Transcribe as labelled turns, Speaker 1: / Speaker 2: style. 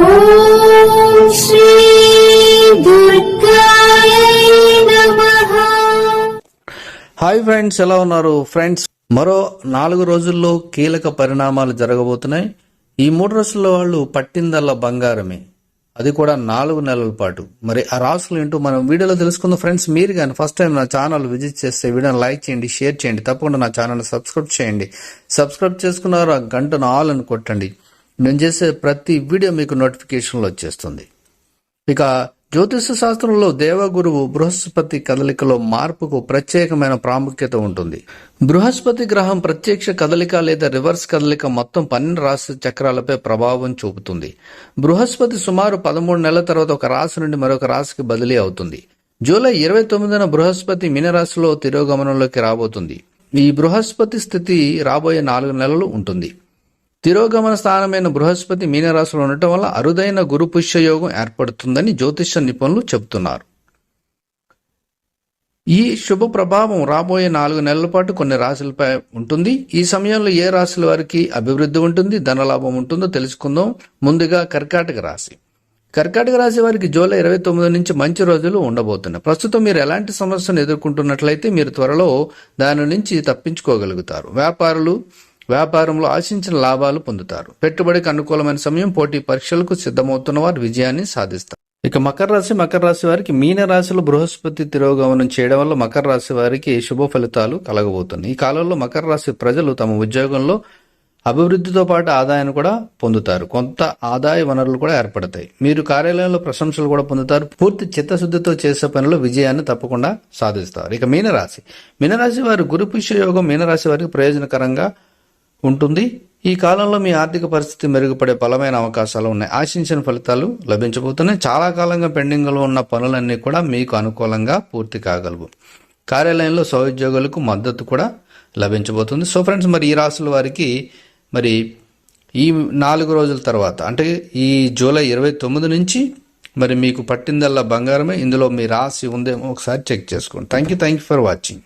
Speaker 1: ఓం శ్రీ దుర్గాయ నమః.
Speaker 2: Hi friends, ఎలా ఉన్నారు ఫ్రెండ్స్? మరో 4 రోజుల్లో కీలక పరిణామాలు జరగబోతున్నాయి. ఈ 3 రోజుల్లో వాళ్ళు పట్టిందల్లా బంగారమే, అది కూడా 4 నెలల పాటు. మరి ఆ రాసులు ఏంటో మనం వీడియోలో తెలుసుకుందాం ఫ్రెండ్స్. మీరు కానీ ఫస్ట్ టైం నా ఛానల్ విజిట్ చేస్తే వీడియోని లైక్ చేయండి, షేర్ చేయండి, తప్పకుండా నా ఛానల్ సబ్స్క్రైబ్ చేయండి. సబ్స్క్రైబ్ చేసుకున్నారు, ఆ గంటను ఆల్ అని కొట్టండి. నేను చేసే ప్రతి వీడియో మీకు నోటిఫికేషన్లో వచ్చేస్తుంది. ఇక జ్యోతిష శాస్త్రంలో దేవగురువు బృహస్పతి కదలికలో మార్పుకు ప్రత్యేకమైన ప్రాముఖ్యత ఉంటుంది. బృహస్పతి గ్రహం ప్రత్యక్ష కదలిక లేదా రివర్స్ కదలిక మొత్తం 12 రాశి చక్రాలపై ప్రభావం చూపుతుంది. బృహస్పతి సుమారు 13 నెలల తర్వాత ఒక రాశి నుండి మరొక రాశికి బదిలీ అవుతుంది. జూలై 29న బృహస్పతి మీనరాశిలో తిరోగమనంలోకి రాబోతుంది. ఈ బృహస్పతి స్థితి రాబోయే 4 నెలలు ఉంటుంది. తిరోగమన స్థానమైన బృహస్పతి మీనరాశిలో ఉండటం వల్ల అరుదైన గురు పుష్యయోగం ఏర్పడుతుందని జ్యోతిష నిపుణులు చెబుతున్నారు. ఈ శుభ ప్రభావం రాబోయే 4 నెలల పాటు కొన్ని రాశులపై ఉంటుంది. ఈ సమయంలో ఏ రాశుల వారికి అభివృద్ధి ఉంటుంది, ధనలాభం ఉంటుందో తెలుసుకుందాం. ముందుగా కర్కాటక రాశి. కర్కాటక రాశి వారికి జూలై 29 నుంచి మంచి రోజులు ఉండబోతున్నాయి. ప్రస్తుతం మీరు ఎలాంటి సమస్యను ఎదుర్కొంటున్నట్లయితే మీరు త్వరలో దాని నుంచి తప్పించుకోగలుగుతారు. వ్యాపారంలో ఆశించిన లాభాలు పొందుతారు. పెట్టుబడికి అనుకూలమైన సమయం. పోటీ పరీక్షలకు సిద్ధమవుతున్న వారు విజయాన్ని సాధిస్తారు. ఇక మకర రాశి వారికి మీన రాశిలో బృహస్పతి తిరోగమనం చేయడం వల్ల మకర రాశి వారికి శుభ ఫలితాలు కలగబోతున్నాయి. ఈ కాలంలో మకర రాశి ప్రజలు తమ ఉద్యోగంలో అభివృద్ధితో పాటు ఆదాయాన్ని కూడా పొందుతారు. కొంత ఆదాయ వనరులు కూడా ఏర్పడతాయి. మీరు కార్యాలయంలో ప్రశంసలు కూడా పొందుతారు. పూర్తి చిత్తశుద్ధితో చేసే పనిలో విజయాన్ని తప్పకుండా సాధిస్తారు. ఇక మీనరాశి వారి గురు పుష్య యోగం మీనరాశి వారికి ప్రయోజనకరంగా ఉంటుంది. ఈ కాలంలో మీ ఆర్థిక పరిస్థితి మెరుగుపడే బలమైన అవకాశాలు ఉన్నాయి. ఆశించిన ఫలితాలు లభించబోతున్నాయి. చాలా కాలంగా పెండింగ్లో ఉన్న పనులన్నీ కూడా మీకు అనుకూలంగా పూర్తి కాగలవు. కార్యాలయంలో సహోద్యోగులకు మద్దతు కూడా లభించబోతుంది. సో ఫ్రెండ్స్, మరి ఈ రాశుల వారికి మరి ఈ 4 రోజుల తర్వాత అంటే ఈ జూలై 29 నుంచి మరి మీకు పట్టిందల్లా బంగారమే. ఇందులో మీ రాశి ఉందేమో ఒకసారి చెక్ చేసుకోండి. Thank you for watching.